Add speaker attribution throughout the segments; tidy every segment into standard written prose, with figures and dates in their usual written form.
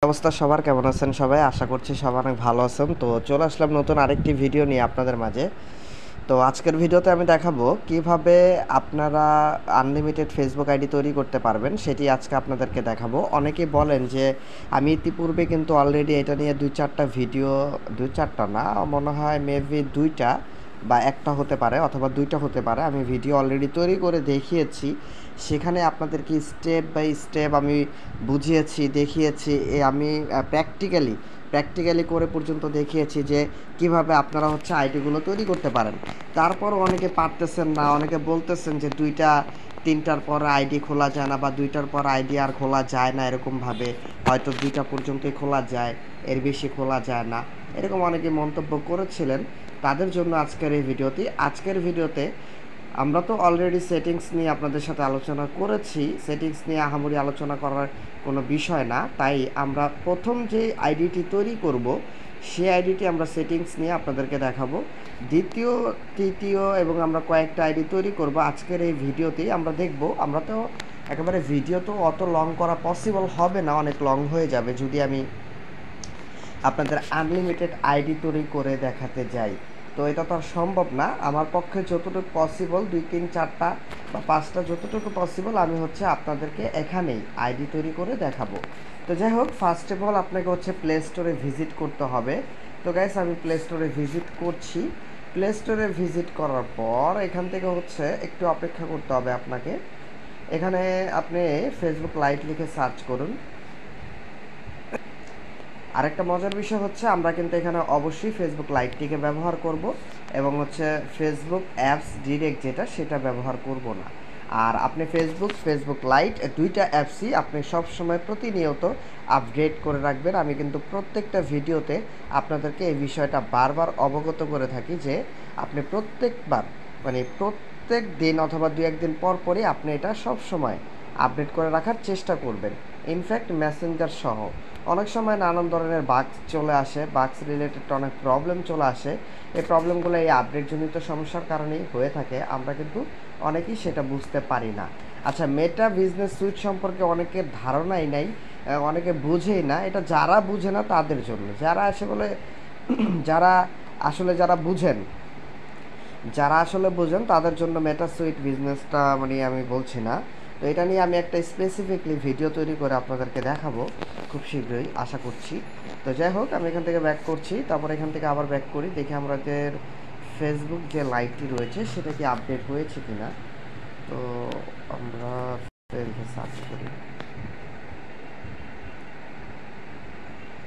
Speaker 1: অবস্থা সবার কেমন আছেন সবাই? আশা করছি সবাই অনেক ভালো আছেন। তো চলে আসলাম নতুন আরেকটি ভিডিও নিয়ে আপনাদের মাঝে। তো আজকের ভিডিওতে আমি দেখাবো কিভাবে আপনারা আনলিমিটেড ফেসবুক আইডি তৈরি করতে পারবেন, সেটি আজকে আপনাদেরকে দেখাবো। অনেকেই বলেন যে আমি ইতিপূর্বে কিন্তু অলরেডি এটা নিয়ে ২-৪টা ভিডিও, ২-৪টা না, মনে হয় মেবি ২টা বা ১টা হতে পারে অথবা ২টা হতে পারে। আমি ভিডিও অলরেডি তৈরি করে দেখিয়েছি। সেখানে আপনাদেরকে স্টেপ বাই স্টেপ আমি বুঝিয়েছি, দেখিয়েছি। আমি প্র্যাকটিক্যালি করে পর্যন্ত দেখিয়েছি যে কিভাবে আপনারা হচ্ছে আইডিগুলো তৈরি করতে পারেন। তারপরও অনেকে পারতেছেন না, অনেকে বলতেছেন যে ২টা ৩টার পর আইডি খোলা যায় না বা ২টার পর আইডি আর খোলা যায় না এরকমভাবে। হয়তো ২টা পর্যন্তই খোলা যায়, এর বেশি খোলা যায় না। এরকম অনেকে মন্তব্য করেছিলেন। তাদের জন্য আজকের ভিডিওতে আমরা তো অলরেডি সেটিংস নিয়ে আপনাদের সাথে আলোচনা করেছি। সেটিংস নিয়ে আহামরি আলোচনা করার কোনো বিষয় না। তাই আমরা প্রথম যে আইডিটি তৈরি করব, সেই আইডিটি আমরা সেটিংস নিয়ে আপনাদেরকে দেখাবো। দ্বিতীয়, তৃতীয় এবং আমরা কয়েকটা আইডি তৈরি করব আজকের এই ভিডিওতেই আমরা দেখব। আমরা তো একেবারে ভিডিও তো অত লং করা পসিবল হবে না, অনেক লং হয়ে যাবে যদি আমি আপনাদের আনলিমিটেড আইডি তৈরি করে দেখাতে যাই। তো এটা তো আর সম্ভব না। আমার পক্ষে যতটুকু পসিবল ২, ৩, ৪টা বা 5টা যতটুকু পসিবল আমি হচ্ছে আপনাদেরকে এখানেই আইডি তৈরি করে দেখাবো। তো যাই হোক, ফার্স্ট অফ অল আপনাকে হচ্ছে প্লে স্টোরে ভিজিট করতে হবে। তো গাইস, আমি প্লে স্টোরে ভিজিট করছি। প্লে স্টোরে ভিজিট করার পর এখান থেকে হচ্ছে একটু অপেক্ষা করতে হবে আপনাকে। এখানে আপনি ফেসবুক লাইট লিখে সার্চ করুন। আরেকটা মজার বিষয় হচ্ছে আমরা কিন্তু এখানে অবশ্যই ফেসবুক লাইটটিকে ব্যবহার করব এবং হচ্ছে ফেসবুক অ্যাপস ডিরেক্ট যেটা সেটা ব্যবহার করব না। আর আপনি ফেসবুক লাইট দুইটা অ্যাপসই আপনি সবসময় প্রতিনিয়ত আপডেট করে রাখবেন। আমি কিন্তু প্রত্যেকটা ভিডিওতে আপনাদেরকে এই বিষয়টা বারবার অবগত করে থাকি যে আপনি প্রত্যেক দিন অথবা ২-১ দিন পর পরই আপনি এটা সবসময় আপডেট করে রাখার চেষ্টা করবেন। ইনফ্যাক্ট মেসেঞ্জার সহ অনেক সময় নানান ধরনের বাগস চলে আসে, বাগস রিলেটেড অনেক প্রবলেম চলে আসে। এই প্রবলেমগুলো এই আপডেটজনিত সমস্যার কারণেই হয়ে থাকে। আমরা কিন্তু অনেকেই সেটা বুঝতে পারি না। আচ্ছা, মেটা বিজনেস সুইট সম্পর্কে অনেকের ধারণাই নাই, অনেকে বুঝেই না। এটা যারা বুঝে না তাদের জন্য, যারা আসে বলে যারা যারা আসলে বুঝেন তাদের জন্য মেটা সুইট বিজনেসটা মানে আমি বলছি না। তো এটা নিয়ে আমি একটা স্পেসিফিকলি ভিডিও তৈরি করে আপনাদেরকে দেখাবো খুব শীঘ্রই, আশা করছি। তো যাই হোক, আমি এখান থেকে ব্যাক করছি, তারপর এখান থেকে আবার ব্যাক করি, দেখি আমাদের ফেসবুক যে লাইভটি রয়েছে সেটা কি আপডেট হয়েছে কিনা। তো আমরা সার্চ করি।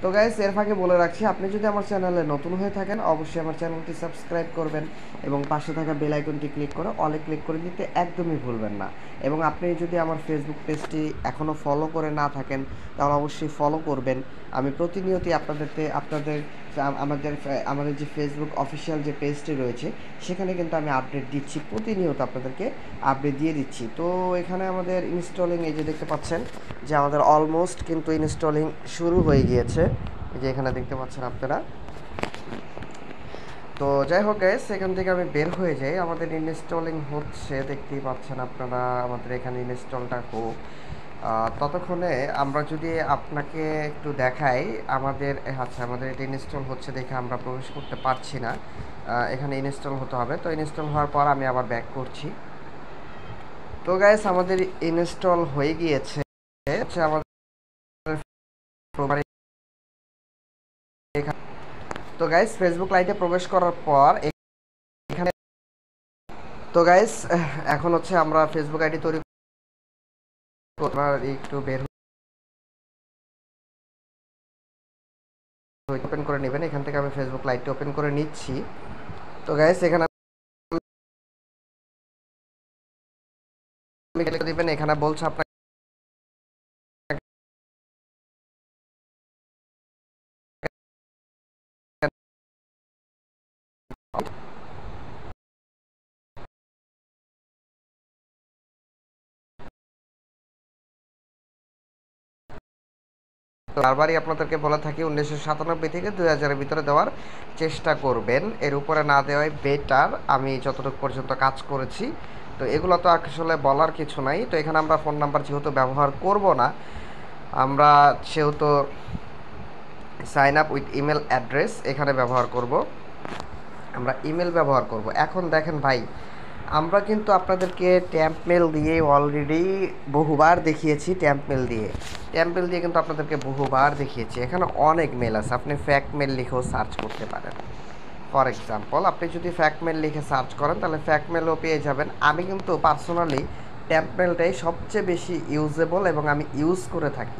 Speaker 1: তো গাইস, এর ফাঁকে বলে রাখছি, আপনি যদি আমার চ্যানেলে নতুন হয়ে থাকেন অবশ্যই আমার চ্যানেলটি সাবস্ক্রাইব করবেন এবং পাশে থাকা বেল আইকনটি ক্লিক করে অলে ক্লিক করে দিতে একদমই ভুলবেন না। এবং আপনি যদি আমার ফেসবুক পেজটি এখনও ফলো করে না থাকেন তাহলে অবশ্যই ফলো করবেন। আমি প্রতিনিয়তই আমাদের যে ফেসবুক অফিসিয়াল যে পেজটি রয়েছে সেখানে কিন্তু আমি আপডেট দিচ্ছি, প্রতিনিয়ত আপনাদেরকে আপডেট দিয়ে দিচ্ছি। তো এখানে আমাদের ইনস্টলিং, এই যে দেখতে পাচ্ছেন যে আমাদের অলমোস্ট কিন্তু ইনস্টলিং শুরু হয়ে গিয়েছে, এই যে এখানে দেখতে পাচ্ছেন আপনারা। তো যাই হোক গাইস, এখান থেকে আমি বের হয়ে যাই। আমাদের ইনস্টলিং হচ্ছে, দেখতেই পাচ্ছেন আপনারা। আমাদের এখানে ইনস্টলটা হোক, ততক্ষণে আমরা যদি আপনাকে একটু দেখাই আমাদের এটা ইনস্টল হচ্ছে দেখে আমরা প্রবেশ করতে পারছি না। এখানে ইনস্টল হতে হবে। তো ইনস্টল হওয়ার পর আমি আবার ব্যাক করছি। তো গাইস, আমাদের ইনস্টল হয়ে গিয়েছে। আমাদের তো গাইস, ফেসবুক লাইটে প্রবেশ করার পর এখানে, তো গাইস এখন হচ্ছে আমরা ফেসবুক আইডি তৈরি একটু বের ওপেন করে নেবেন। এখান থেকে আমি ফেসবুক লাইটটি ওপেন করে নিচ্ছি। তো গাইস, এখানে দিবেন, এখানে বলছে আপনাকে বারবারই আপনাদেরকে বলে থাকি 1997 থেকে 2000-এর ভিতরে দেওয়ার চেষ্টা করবেন, এর উপরে না দেওয়াই বেটার। আমি যতটুকু পর্যন্ত কাজ করেছি, তো এগুলো তো আসলে বলার কিছু নাই। তো এখানে আমরা ফোন নাম্বার যেহেতু ব্যবহার করব না, আমরা সেহেতু sign up with email address এখানে ব্যবহার করব, আমরা ইমেল ব্যবহার করব। এখন দেখেন ভাই, আমরা কিন্তু আপনাদেরকে ট্যাম্প মেল দিয়ে অলরেডি বহুবার দেখিয়েছি। ট্যাম্প মেল দিয়ে কিন্তু আপনাদেরকে বহুবার দেখিয়েছি। এখানে অনেক মেল আছে, আপনি ফ্যাক্ট মেল লিখেও সার্চ করতে পারেন। ফর এক্সাম্পল, আপনি যদি ফ্যাক্ট মেল লিখে সার্চ করেন তাহলে ফ্যাক্ট মেলও পেয়ে যাবেন। আমি কিন্তু পার্সোনালি ট্যাম্প মেলটাই সবচেয়ে বেশি ইউজেবল এবং আমি ইউজ করে থাকি।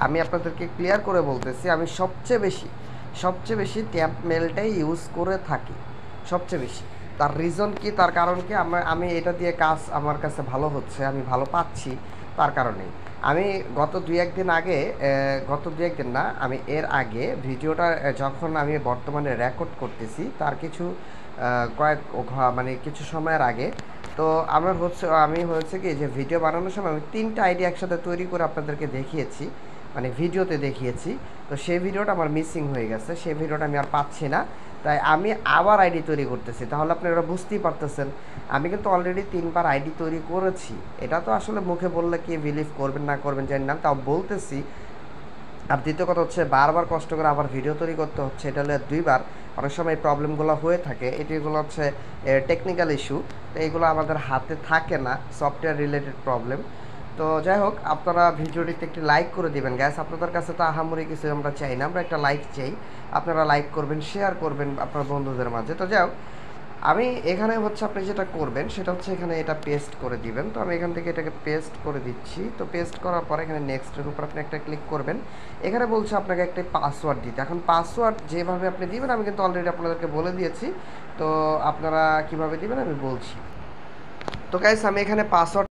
Speaker 1: আমি আপনাদেরকে ক্লিয়ার করে বলতেছি, আমি সবচেয়ে বেশি ট্যাম্প মেলটাই ইউজ করে থাকি, সবচেয়ে বেশি। তার রিজন কি, তার কারণ কি, আমি এটা দিয়ে কাজ আমার কাছে ভালো হচ্ছে, আমি ভালো পাচ্ছি, তার কারণেই। আমি গত দু একদিন না, আমি এর আগে ভিডিওটা যখন আমি বর্তমানে রেকর্ড করতেছি তার মানে কিছু সময়ের আগে, তো আমি হয়েছে কি যে ভিডিও বানানোর সময় আমি 3টা আইডি একসাথে তৈরি করে আপনাদেরকে দেখিয়েছি, মানে ভিডিওতে দেখিয়েছি। তো সেই ভিডিওটা আমার মিসিং হয়ে গেছে, সেই ভিডিওটা আমি আর পাচ্ছি না, তাই আমি আবার আইডি তৈরি করতেছি। তাহলে আপনারা বুঝতেই পারতেছেন আমি কিন্তু অলরেডি 3বার আইডি তৈরি করেছি। এটা তো আসলে মুখে বললে কি বিলিভ করবেন না করবেন জানি না, তাও বলতেছি। আর দ্বিতীয় কথা হচ্ছে, বারবার কষ্ট করে আবার ভিডিও তৈরি করতে হচ্ছে, এটা হলে 2বার। অনেক সময় এই প্রবলেমগুলো হয়ে থাকে, এগুলো হচ্ছে টেকনিক্যাল ইস্যু, তো এইগুলো আমাদের হাতে থাকে না, সফটওয়্যার রিলেটেড প্রবলেম। তো যাই হোক, আপনারা ভিডিওটিতে একটি লাইক করে দিবেন গ্যাস। আপনাদের কাছে তো আহামরি কিছু আমরা চাই না, আমরা একটা লাইক চাই। আপনারা লাইক করবেন, শেয়ার করবেন আপনার বন্ধুদের মাঝে। তো যাই হোক, আমি এখানে হচ্ছে আপনি যেটা করবেন সেটা হচ্ছে এখানে এটা পেস্ট করে দিবেন। তো আমি এখান থেকে এটাকে পেস্ট করে দিচ্ছি। তো পেস্ট করার পরে এখানে নেক্সটের উপর আপনি একটা ক্লিক করবেন। এখানে বলছে আপনাকে একটা পাসওয়ার্ড দিতে। এখন পাসওয়ার্ড যেভাবে আপনি দিবেন আমি কিন্তু অলরেডি আপনাদেরকে বলে দিয়েছি, তো আপনারা কিভাবে দিবেন আমি বলছি। তো গাইস, আমি এখানে পাসওয়ার্ড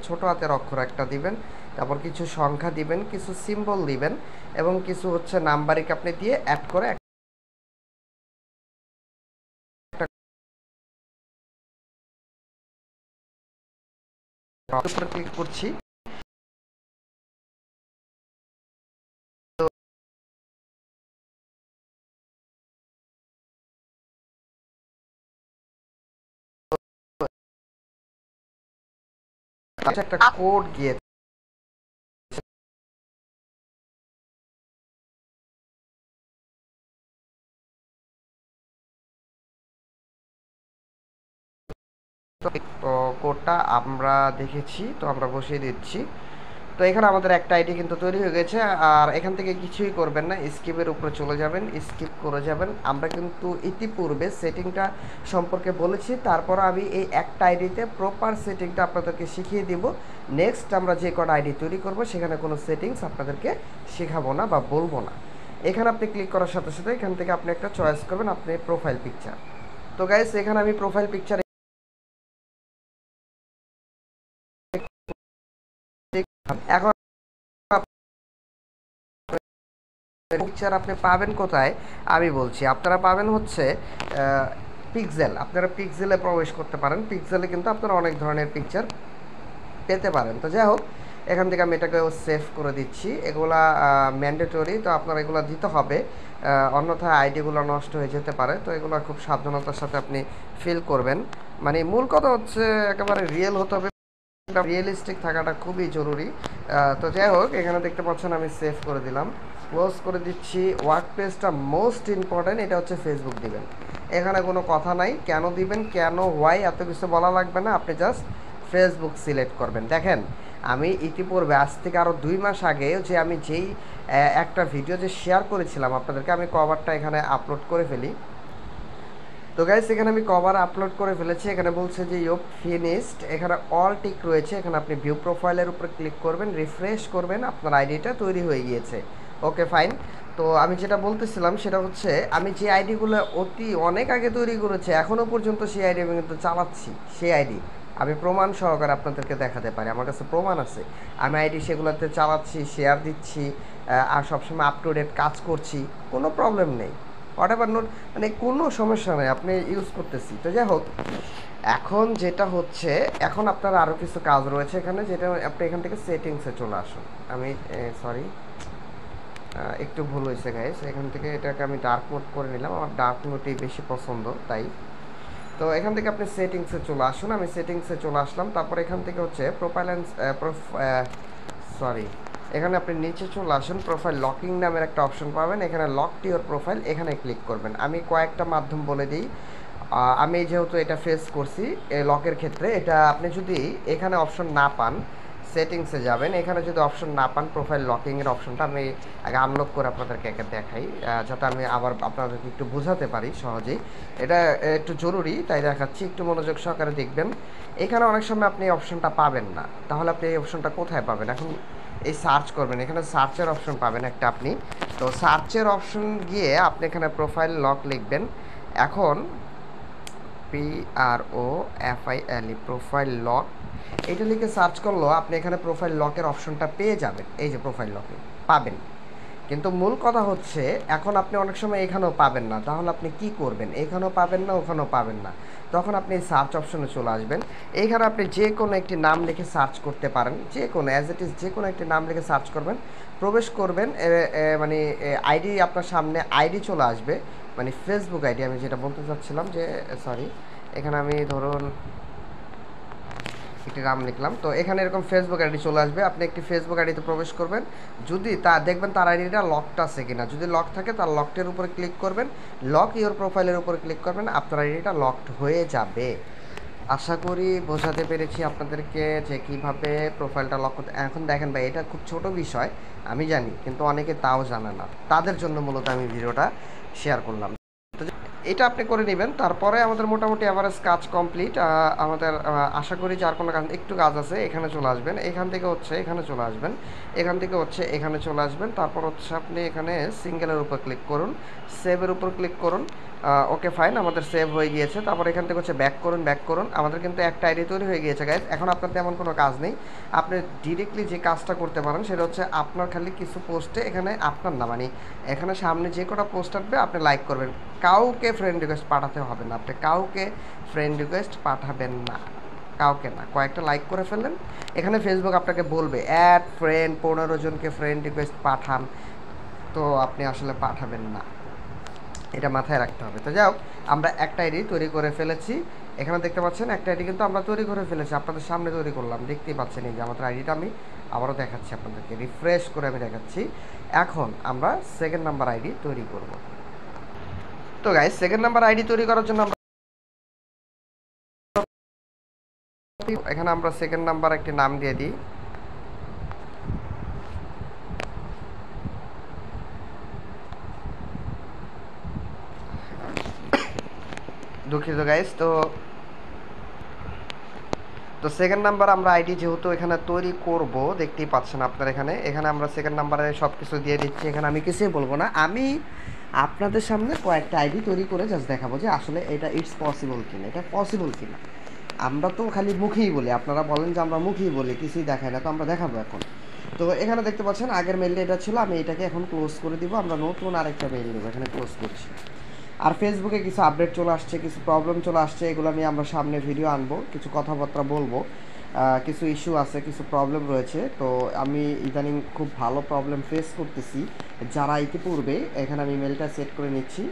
Speaker 1: ছোট হাতের অক্ষর একটা দিবেন, তারপর কিছু সংখ্যা দিবেন, কিছু সিম্বল দিবেন, এবং কিছু হচ্ছে নাম্বারিক আপনি দিয়ে অ্যাড করে উপরে ক্লিক করছি। একটা কোড গিয়েছে, তো কোডটা আমরা দেখেছি, তো আমরা বসিয়ে দিচ্ছি। তো এখানে আমাদের একটা আইডি কিন্তু তৈরি হয়ে গেছে। আর এখান থেকে কিছুই করবেন না, স্কিপের উপরে চলে যাবেন, স্কিপ করে যাবেন। আমরা কিন্তু ইতিপূর্বে সেটিংটা সম্পর্কে বলেছি, তারপর আমি এই একটা আইডিতে প্রপার সেটিংটা আপনাদেরকে শিখিয়ে দিব। নেক্সট আমরা যে কটা আইডি তৈরি করব সেখানে কোনো সেটিংস আপনাদেরকে শেখাবো না বা বলবো না। এখানে আপনি ক্লিক করার সাথে সাথে এখান থেকে আপনি একটা চয়েস করবেন, আপনি প্রোফাইল পিকচার। তো গাইস, এখানে আমি প্রোফাইল পিকচার এখন পিকচার আপনি পাবেন কোথায় আমি বলছি। আপনারা পাবেন হচ্ছে পিক্সেল। আপনারা পিক্সেলে প্রবেশ করতে পারেন, পিক্সেলে কিন্তু আপনারা অনেক ধরনের পিকচার পেতে পারেন। তো যাই হোক, এখান থেকে আমি এটাকে সেভ করে দিচ্ছি। এগুলা ম্যান্ডেটরি, তো আপনারা এগুলো দিতে হবে, অন্যথায় আইডিগুলো নষ্ট হয়ে যেতে পারে। তো এগুলো খুব সাবধানতার সাথে আপনি ফিল করবেন। মানে মূল কথা হচ্ছে একেবারে রিয়েল হতে হবে, রিয়েলিস্টিক থাকাটা খুবই জরুরি। তো যাই হোক, এখানে দেখতে পাচ্ছেন আমি সেভ করে দিলাম, ক্লোজ করে দিচ্ছি। ওয়ার্ক পেজটা মোস্ট ইম্পর্ট্যান্ট, এটা হচ্ছে ফেসবুক দিবেন। এখানে কোনো কথা নাই, কেন দিবেন, কেন, হোয়াই, এত কিছু বলা লাগবে না। আপনি জাস্ট ফেসবুক সিলেক্ট করবেন। দেখেন, আমি ইতিপূর্বে আজ থেকে আরও 2 মাস আগে যে আমি একটা ভিডিও যে শেয়ার করেছিলাম আপনাদেরকে, আমি কভারটা এখানে আপলোড করে ফেলি। তো গাইস, এখানে আমি কভার আপলোড করে ফেলেছি। এখানে বলছে যে ইউ ফিনিশড, এখানে অল টিক রয়েছে। এখানে আপনি ভিউ প্রোফাইলের উপর ক্লিক করবেন, রিফ্রেশ করবেন, আপনার আইডিটা তৈরি হয়ে গিয়েছে। ওকে, ফাইন। তো আমি যেটা বলতেছিলাম সেটা হচ্ছে, আমি যে আইডিগুলো অনেক আগে তৈরি করেছি, এখনও পর্যন্ত সেই আইডি আমি কিন্তু চালাচ্ছি। সেই আইডি আমি প্রমাণ সহকারে আপনাদেরকে দেখাতে পারি, আমার কাছে প্রমাণ আছে। আমি আইডি সেগুলোতে চালাচ্ছি, শেয়ার দিচ্ছি, আর সবসময় আপ টু ডেট কাজ করছি, কোনো প্রবলেম নেই। হোয়াট এভার নোট, মানে কোনো সমস্যা নেই, আপনি ইউজ করতেছি। তো যাই হোক, এখন যেটা হচ্ছে, এখন আপনার আরও কিছু কাজ রয়েছে এখানে, যেটা আপনি এখান থেকে সেটিংসে চলে আসুন। আমি সরি, একটু ভুল হয়েছে গাইস। এখান থেকে এটাকে আমি ডার্ক মোড করে নিলাম, আমার ডার্ক মোডই বেশি পছন্দ, তাই তো এখান থেকে আপনি সেটিংসে চলে আসুন, আমি সেটিংসে চলে আসলাম। তারপর এখান থেকে হচ্ছে প্রোফাইল অ্যান্ড সরি, এখানে আপনি নিচে চলে আসুন, প্রোফাইল লকিং নামের একটা অপশন পাবেন, এখানে লক টু ইওর প্রোফাইল এখানে ক্লিক করবেন। আমি কয়েকটা মাধ্যম বলে দিই। আমি যেহেতু এটা ফেস করছি লকের ক্ষেত্রে, এটা আপনি যদি এখানে অপশন না পান, সেটিংসে যাবেন, এখানে যদি অপশন না পান প্রোফাইল লকিংয়ের অপশনটা, আমি আগে আনলক করে আপনাদেরকে একে দেখাই, যাতে আমি আবার আপনাদেরকে একটু বোঝাতে পারি সহজেই। এটা একটু জরুরি তাই দেখাচ্ছি, একটু মনোযোগ সহকারে দেখবেন। এখানে অনেক সময় আপনি এই অপশনটা পাবেন না, তাহলে আপনি এই অপশনটা কোথায় পাবেন? এখন এই সার্চ করবেন, এখানে সার্চের অপশন পাবেন একটা আপনি। তো সার্চের অপশন গিয়ে আপনি এখানে প্রোফাইল লক লিখবেন। এখন PROFILE প্রোফাইল লক এটা লিখে সার্চ করলেও আপনি এখানে প্রোফাইল লকের অপশনটা পেয়ে যাবেন। এই যে প্রোফাইল লকে পাবেন, কিন্তু মূল কথা হচ্ছে এখন আপনি অনেক সময় এখানেও পাবেন না, তাহলে আপনি কি করবেন? এখানেও পাবেন না, ওখানেও পাবেন না, তখন আপনি সার্চ অপশনে চলে আসবেন। এইখানে আপনি যে কোনো একটি নাম লিখে সার্চ করতে পারেন, যে কোনো অ্যাজ ইট ইজ যে কোনো একটি নাম লিখে সার্চ করবেন, প্রবেশ করবেন, মানে আইডি আপনার সামনে আইডি চলে আসবে, মানে ফেসবুক আইডি। আমি যেটা বলতে চাচ্ছিলাম যে সরি, এখানে আমি ধরুন একটি নাম লিখলাম, তো এখানে এরকম ফেসবুক আইডি চলে আসবে। আপনি একটি ফেসবুক আইডিতে প্রবেশ করবেন, যদি তা দেখবেন তার আইডিটা লকড আছে কিনা, যদি লক থাকে তার লকটের উপরে ক্লিক করবেন, লক ইওর প্রোফাইলের উপরে ক্লিক করবেন, আপনার আইডিটা লকড হয়ে যাবে। আশা করি বোঝাতে পেরেছি আপনাদেরকে যে কীভাবে প্রোফাইলটা লক করতে। এখন দেখেন ভাই, এটা খুব ছোট বিষয় আমি জানি, কিন্তু অনেকে তাও জানে না, তাদের জন্য মূলত আমি ভিডিওটা শেয়ার করলাম। এটা আপনি করে নেবেন, তারপরে আমাদের মোটামুটি অ্যাভারেজ কাজ কমপ্লিট। আমাদের আশা করি যে আর কোনো কাজ, একটু কাজ আছে, এখানে চলে আসবেন, এখান থেকে হচ্ছে এখানে চলে আসবেন, এখান থেকে হচ্ছে এখানে চলে আসবেন, তারপর হচ্ছে আপনি এখানে সিঙ্গেলের উপর ক্লিক করুন, সেভের উপর ক্লিক করুন। ওকে ফাইন, আমাদের সেভ হয়ে গিয়েছে। তারপর এখান থেকে হচ্ছে ব্যাক করুন, ব্যাক করুন, আমাদের কিন্তু একটা আইডি তৈরি হয়ে গিয়েছে গাইজ। এখন আপনার তেমন কোনো কাজ নেই, আপনি ডিরেক্টলি যে কাজটা করতে পারেন সেটা হচ্ছে আপনার খালি কিছু পোস্টে এখানে আপনার না, মানে এখানে সামনে যে কটা পোস্ট আসবে আপনি লাইক করবেন, কাউকে ফ্রেন্ড রিকোয়েস্ট পাঠাতে হবে না, আপনি কাউকে ফ্রেন্ড রিকোয়েস্ট পাঠাবেন না, কাউকে না, কয়েকটা লাইক করে ফেললেন। এখানে ফেসবুক আপনাকে বলবে অ্যাড ফ্রেন্ড 15 জনকে ফ্রেন্ড রিকোয়েস্ট পাঠান, তো আপনি আসলে পাঠাবেন না, এটা মাথায় রাখতে হবে। তো যাই হোক, আমরা একটা আইডি তৈরি করে ফেলেছি, এখানে দেখতে পাচ্ছেন একটা আইডি কিন্তু আমরা তৈরি করে ফেলেছি, আপনাদের সামনে তৈরি করলাম, দেখতেই পাচ্ছেন। এই যে আমাদের আইডিটা আমি আবারও দেখাচ্ছি আপনাদেরকে, রিফ্রেশ করে আমি দেখাচ্ছি। এখন আমরা সেকেন্ড নাম্বার আইডি তৈরি করব। তো গাইস, সেকেন্ড নাম্বার আইডি তৈরি করার জন্য আমরা এখানে আমরা সেকেন্ড নাম্বার একটি নাম দিয়ে দিই। দুঃখিত গাইস, তো সেকেন্ড নাম্বার আমরা আইডি যেহেতু এখানে তৈরি করব, দেখতেই পাচ্ছেন আপনারা, এখানে আমরা সেকেন্ড নাম্বারে সব কিছু দিয়ে দিচ্ছি। এখানে আমি কিছুই বলবো না, আমি আপনাদের সামনে কয়েকটা আইডি তৈরি করে জাস্ট দেখাবো যে আসলে এটা ইটস পসিবল কিনা, এটা পসিবল কিনা। আমরা তো খালি মুখেই বলি, আপনারা বলেন যে আমরা মুখেই বলি, কিছুই দেখাই না, তো আমরা দেখাবো এখন। তো এখানে দেখতে পাচ্ছেন আগের মেইলটা এটা ছিল, আমি এটাকে এখন ক্লোজ করে দিব, আমরা নতুন আরেকটা মেইল দেবো, এখানে ক্লোজ করছি। আর ফেসবুকে কিছু আপডেট চলে আসছে, কিছু প্রবলেম চলে আসছে, এগুলো নিয়ে আমরা সামনে ভিডিও আনবো, কিছু কথাবার্তা বলবো, কিছু ইস্যু আছে, কিছু প্রবলেম রয়েছে। তো আমি ইদানিং খুব ভালো প্রবলেম ফেস করতেছি। যারা ইতিপূর্বে, এখানে আমি মেলটা সেট করে নিচ্ছি,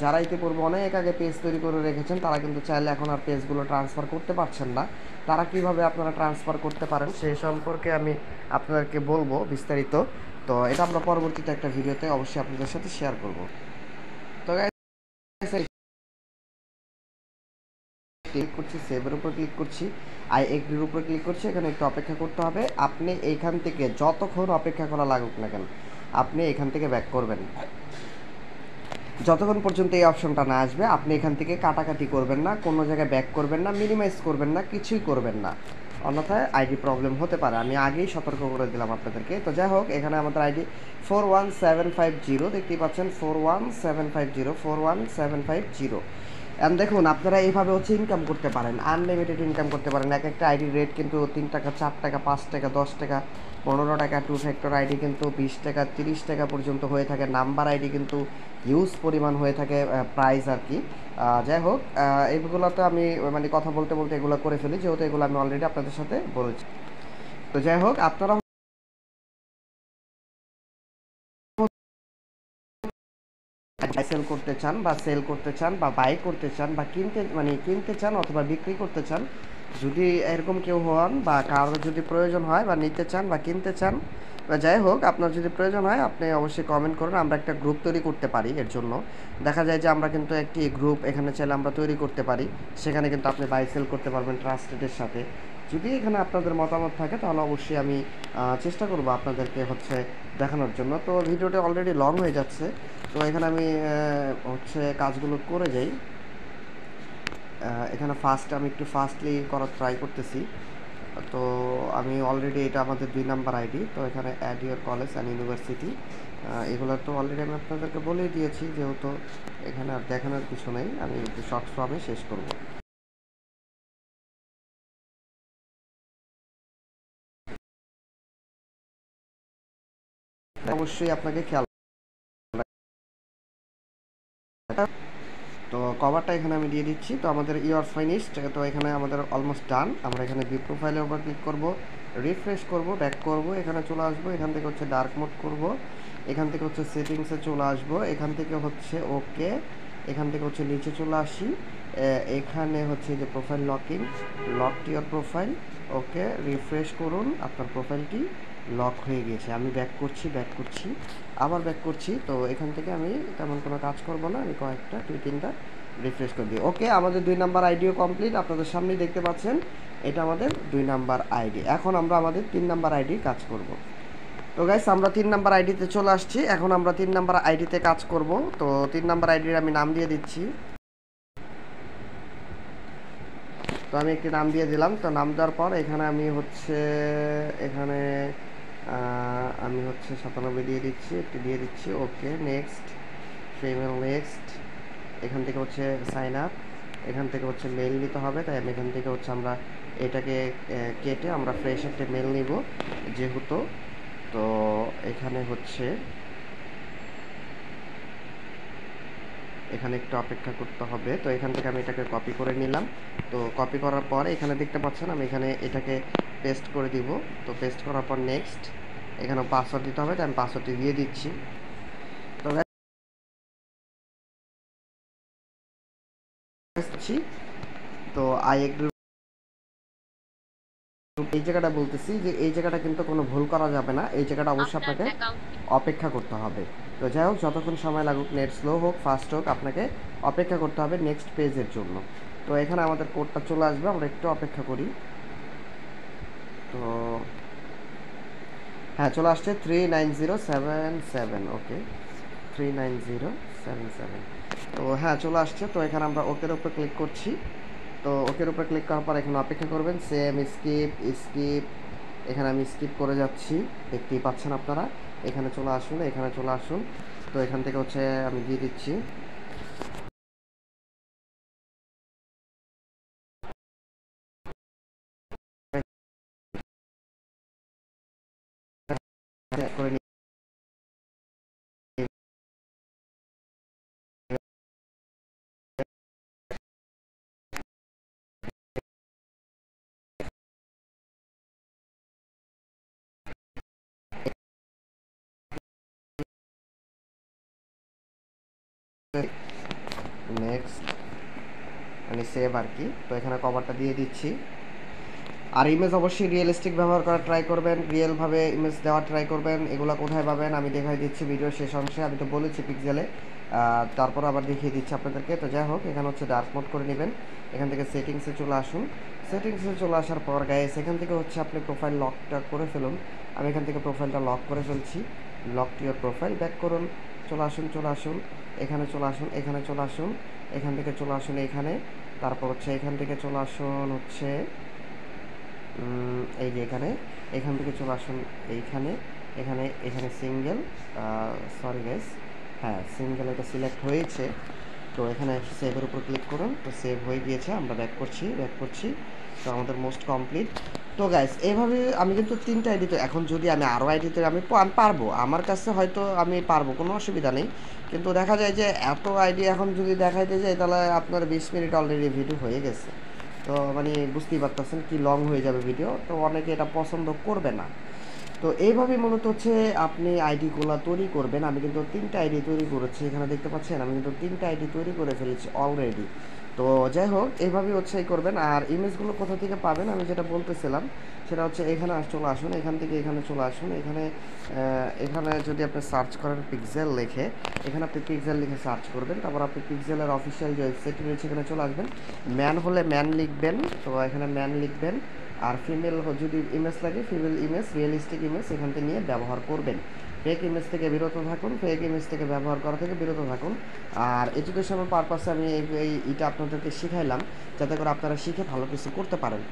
Speaker 1: যারা ইতিপূর্বে অনেক আগে পেজ তৈরি করে রেখেছেন তারা কিন্তু চাইলে এখন আর পেজগুলো ট্রান্সফার করতে পারছেন না। তারা কিভাবে আপনারা ট্রান্সফার করতে পারেন সেই সম্পর্কে আমি আপনাদেরকে বলবো বিস্তারিত। তো এটা আমরা পরবর্তীতে একটা ভিডিওতে অবশ্যই আপনাদের সাথে শেয়ার করব। তো ক্লিক করছি, সেভের উপর ক্লিক করছি, আই এগ্রির উপর ক্লিক করছি, এখানে একটু অপেক্ষা করতে হবে। আপনি এইখান থেকে যতক্ষণ অপেক্ষা করা লাগুক না কেন, আপনি এখান থেকে ব্যাক করবেন, যতক্ষণ পর্যন্ত এই অপশনটা না আসবে। আপনি এখান থেকে কাটাকাটি করবেন না, কোনো জায়গায় ব্যাক করবেন না, মিনিমাইজ করবেন না, কিছুই করবেন না, অন্যথায় আইডি প্রবলেম হতে পারে, আমি আগেই সতর্ক করে দিলাম আপনাদেরকে। তো যাই হোক, এখানে আমাদের আইডি 41750, দেখতেই পাচ্ছেন 41750, 41750। অ্যান্ড দেখুন, আপনারা এইভাবে হচ্ছে ইনকাম করতে পারেন, আনলিমিটেড ইনকাম করতে পারেন। এক একটা আইডির রেট কিন্তু 3 টাকা, 4 টাকা, 5 টাকা, 10 টাকা, 15 টাকা। টু ফ্যাক্টর আইডি কিন্তু 20 টাকা, 30 টাকা পর্যন্ত হয়ে থাকে। নাম্বার আইডি কিন্তু হিউজ পরিমাণ হয়ে থাকে প্রাইস আর কি। যাই হোক, এইগুলোতে আমি মানে কথা বলতে বলতে এগুলো করে ফেলি, যেহেতু এগুলো আমি অলরেডি আপনাদের সাথে বলেছি। তো যাই হোক, আপনারা সেল করতে চান বা সেল করতে চান বা বাই করতে চান বা কিনতে চান অথবা বিক্রি করতে চান, যদি এরকম কেউ হন বা কারো যদি প্রয়োজন হয় বা নিতে চান বা কিনতে চান বা যাই হোক আপনার যদি প্রয়োজন হয় আপনি অবশ্যই কমেন্ট করুন। আমরা একটা গ্রুপ তৈরি করতে পারি। এর জন্য দেখা যায় যে আমরা কিন্তু একটি গ্রুপ এখানে চাইলে আমরা তৈরি করতে পারি। সেখানে কিন্তু আপনি বাই সেল করতে পারবেন ট্রাস্টেডের সাথে। যদি এখানে আপনাদের মতামত থাকে তাহলে অবশ্যই আমি চেষ্টা করব আপনাদেরকে দেখানোর জন্য। তো ভিডিওটা অলরেডি লং হয়ে যাচ্ছে, তো এখানে আমি কাজগুলো করে যাই। এখানে আমি একটু ফাস্টলি করার ট্রাই করতেছি। তো আমি অলরেডি এটা আমাদের 2 নাম্বার আইডি। তো এখানে add your college and university, এগুলো তো অলরেডি আমি আপনাদেরকে বলেই দিয়েছি, যেহেতু এখানে আর দেখানোর কিছু নেই। আমি একটু শর্ট ফর্মে শেষ করব। অবশ্যই আপনাকে খেয়াল, তো কভারটা এখানে আমি দিয়ে দিচ্ছি। তো আমাদের ইউর ফাইনিস্ট, তো এখানে আমাদের অলমোস্ট ডান। আমরা এখানে ভিউ প্রোফাইলের উপর ক্লিক করব, রিফ্রেশ করব, ব্যাক করব, এখানে চলে আসবো। এখান থেকে ডার্ক মোড করব, এখান থেকে সেটিংসে চলে আসবো, এখান থেকে ওকে, এখান থেকে নিচে চলে আসি। এখানে যে profile lock to your profile, okay refresh করুন, আপনার প্রোফাইলটি লক হয়ে গেছে। আমি ব্যাক করছি, আবার ব্যাক করছি। তো এখান থেকে আমি তেমন কোনো কাজ করব না, আমি কয়েকটা 2-3টা রিফ্রেশ করে দিই। ওকে, আমাদের 2 নাম্বার আইডিও কমপ্লিট। আপনাদের সামনেই দেখতে পাচ্ছেন এটা আমাদের 2 নাম্বার আইডি। এখন আমরা আমাদের 3 নাম্বার আইডি কাজ করব। তো গাইস, আমরা 3 নাম্বার আইডিতে চলে আসছি। এখন আমরা 3 নাম্বার আইডিতে কাজ করব। তো 3 নাম্বার আইডির আমি নাম দিয়ে দিচ্ছি। তো আমি একটি নাম দিয়ে দিলাম। তো নাম দেওয়ার পর এখানে আমি এখানে আমি 97 দিয়ে দিচ্ছি। ওকে, নেক্সট, ফিমেল নেক্সট। এখান থেকে সাইন আপ, এখান থেকে মেল নিতে হবে। তাই আমি এখান থেকে আমরা এটাকে কেটে আমরা ফ্রেশ একটা মেল নিব যেহেতু। তো এখানে এখানে একটু অপেক্ষা করতে হবে। তো এখান থেকে আমি এটাকে কপি করে নিলাম। তো কপি করার পর এখানে দেখতে পাচ্ছেন আমি এখানে এটাকে পেস্ট করে দিব। তো পেস্ট করার পর নেক্সট, এখানে পাসওয়ার্ড দিতে হবে, তাই আমি পাসওয়ার্ডটি দিয়ে দিচ্ছি। তো তো আই এগ্রি, এই জায়গাটা বলতেছি যে এই জায়গাটা কিন্তু কোনো ভুল করা যাবে না। এই জায়গাটা অবশ্যই আপনাকে অপেক্ষা করতে হবে। তো যাই হোক, যতক্ষণ সময় লাগুক, নেট স্লো হোক ফাস্ট হোক, আপনাকে অপেক্ষা করতে হবে নেক্সট পেজের জন্য। তো এখানে আমাদের কোডটা চলে আসবে, আমরা একটু অপেক্ষা করি। তো হ্যাঁ, চলে আসছে 39077। ওকে, 39077। তো হ্যাঁ, চলে আসছে। তো এখানে আমরা ওকের উপর ক্লিক করছি। তো ওকের উপর ক্লিক করার পর এখানে অপেক্ষা করবেন। সেম স্কিপ, এখানে আমি স্কিপ করে যাচ্ছি, দেখতেই পাচ্ছেন আপনারা। এখানে চলে আসুন। তো এখান থেকে আমি দিয়ে দিচ্ছি। করে নেক্সট, মানে সেভ আর কি। তো এখানে কভারটা দিয়ে দিচ্ছি। আর ইমেজ অবশ্যই রিয়েলিস্টিক ব্যবহার করার ট্রাই করবেন, রিয়েলভাবে ইমেজ দেওয়ার ট্রাই করবেন। এগুলো কোথায় পাবেন আমি দেখাই দিচ্ছি ভিডিও শেষ অংশে। আমি তো বলেছি পিক্সেলে, তারপর আবার দেখিয়ে দিচ্ছি আপনাদেরকে। তো যাই হোক, এখানে ডার্ক মোড করে নেবেন। এখান থেকে সেটিংসে চলে আসুন। সেটিংসে চলে আসার পর গাইস, এখান থেকে আপনি প্রোফাইল লকটা করে ফেলুন। আমি এখান থেকে প্রোফাইলটা লক করে ফেলছি। Lock to your profile, back করুন। চলে আসুন, এখানে চলে আসুন, এখান থেকে চলে আসুন এখানে। তারপর এখান থেকে চলে আসুন এই যে এখান থেকে চলে আসুন এইখানে। এখানে সিঙ্গেল, সরি গাইস, হ্যাঁ সিঙ্গেল এটা সিলেক্ট হয়েছে। তো এখানে সেভের উপর ক্লিক করুন। তো সেভ হয়ে গিয়েছে। আমরা ব্যাক করছি। তো আমাদের মোস্ট কমপ্লিট। তো গাইস, এইভাবে আমি কিন্তু 3টা আইডিতে, এখন যদি আমি আরও আইডিতে আমি পারবো, আমার কাছে হয়তো আমি পারবো, কোনো অসুবিধা নেই। কিন্তু দেখা যায় যে এত আইডি এখন যদি দেখাইতে যাই তাহলে আপনার 20 মিনিট অলরেডি ভিডিও হয়ে গেছে। তো বুঝতেই পারতেছেন কি লং হয়ে যাবে ভিডিও। তো অনেকে এটা পছন্দ করবে না। তো এইভাবেই মূলত হচ্ছে আপনি আইডিগুলো তৈরি করবেন। আমি কিন্তু 3টা আইডি তৈরি করেছি, এখানে দেখতে পাচ্ছেন আমি কিন্তু 3টা আইডি তৈরি করে ফেলেছি অলরেডি। তো যাই হোক, এইভাবেই হচ্ছে করবেন। আর ইমেজগুলো কোথা থেকে পাবেন আমি যেটা বলতেছিলাম সেটা হচ্ছে এখানে চলে আসুন, এখান থেকে এখানে চলে আসুন। এখানে যদি আপনি সার্চ করেন পিক্সেল লিখে, এখানে আপনি পিক্সেল লিখে সার্চ করবেন, তারপর আপনি পিক্সেলের অফিসিয়াল যে ওয়েবসাইটটি রয়েছে এখানে চলে আসবেন। ম্যান হলে ম্যান লিখবেন, তো এখানে ম্যান লিখবেন। আর ফিমেল যদি ইমেজ লাগে, ফিমেল ইমেজ, রিয়েলিস্টিক ইমেজ এখান থেকে নিয়ে ব্যবহার করবেন। ফেক ইমেজ থেকে বিরত থাকুন, ফেক ইমেজ থেকে ব্যবহার করা থেকে বিরত থাকুন। আর এডুকেশনাল পারপাসে আমি এইটা আপনাদেরকে শিখাইলাম, যাতে করে আপনারা শিখে ভালো কিছু করতে পারেন।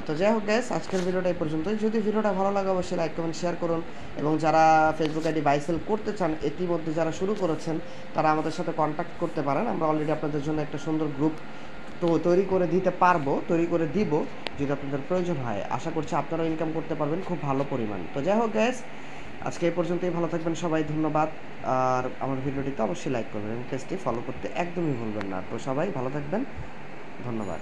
Speaker 1: তো যাই হোক গ্যাস, আজকের ভিডিওটা এই পর্যন্তই। যদি ভিডিওটা ভালো লাগে অবশ্যই লাইক কমেন্ট শেয়ার করুন। এবং যারা ফেসবুক আইডি বাই সেল করতে চান, ইতিমধ্যে যারা শুরু করেছেন, তারা আমাদের সাথে কন্ট্যাক্ট করতে পারেন। আমরা অলরেডি আপনাদের জন্য একটা সুন্দর গ্রুপ তো তৈরি করে দিতে পারবো, তৈরি করে দিব যদি আপনাদের প্রয়োজন হয়। আশা করছি আপনারাও ইনকাম করতে পারবেন খুব ভালো পরিমাণ। তো যাই হোক গ্যাস, আজকে এই পর্যন্তই। ভালো থাকবেন সবাই, ধন্যবাদ। আর আমার ভিডিওটিতে অবশ্যই লাইক করবেন এবং পেজটি ফলো করতে একদমই ভুলবেন না। তো সবাই ভালো থাকবেন, ধন্যবাদ।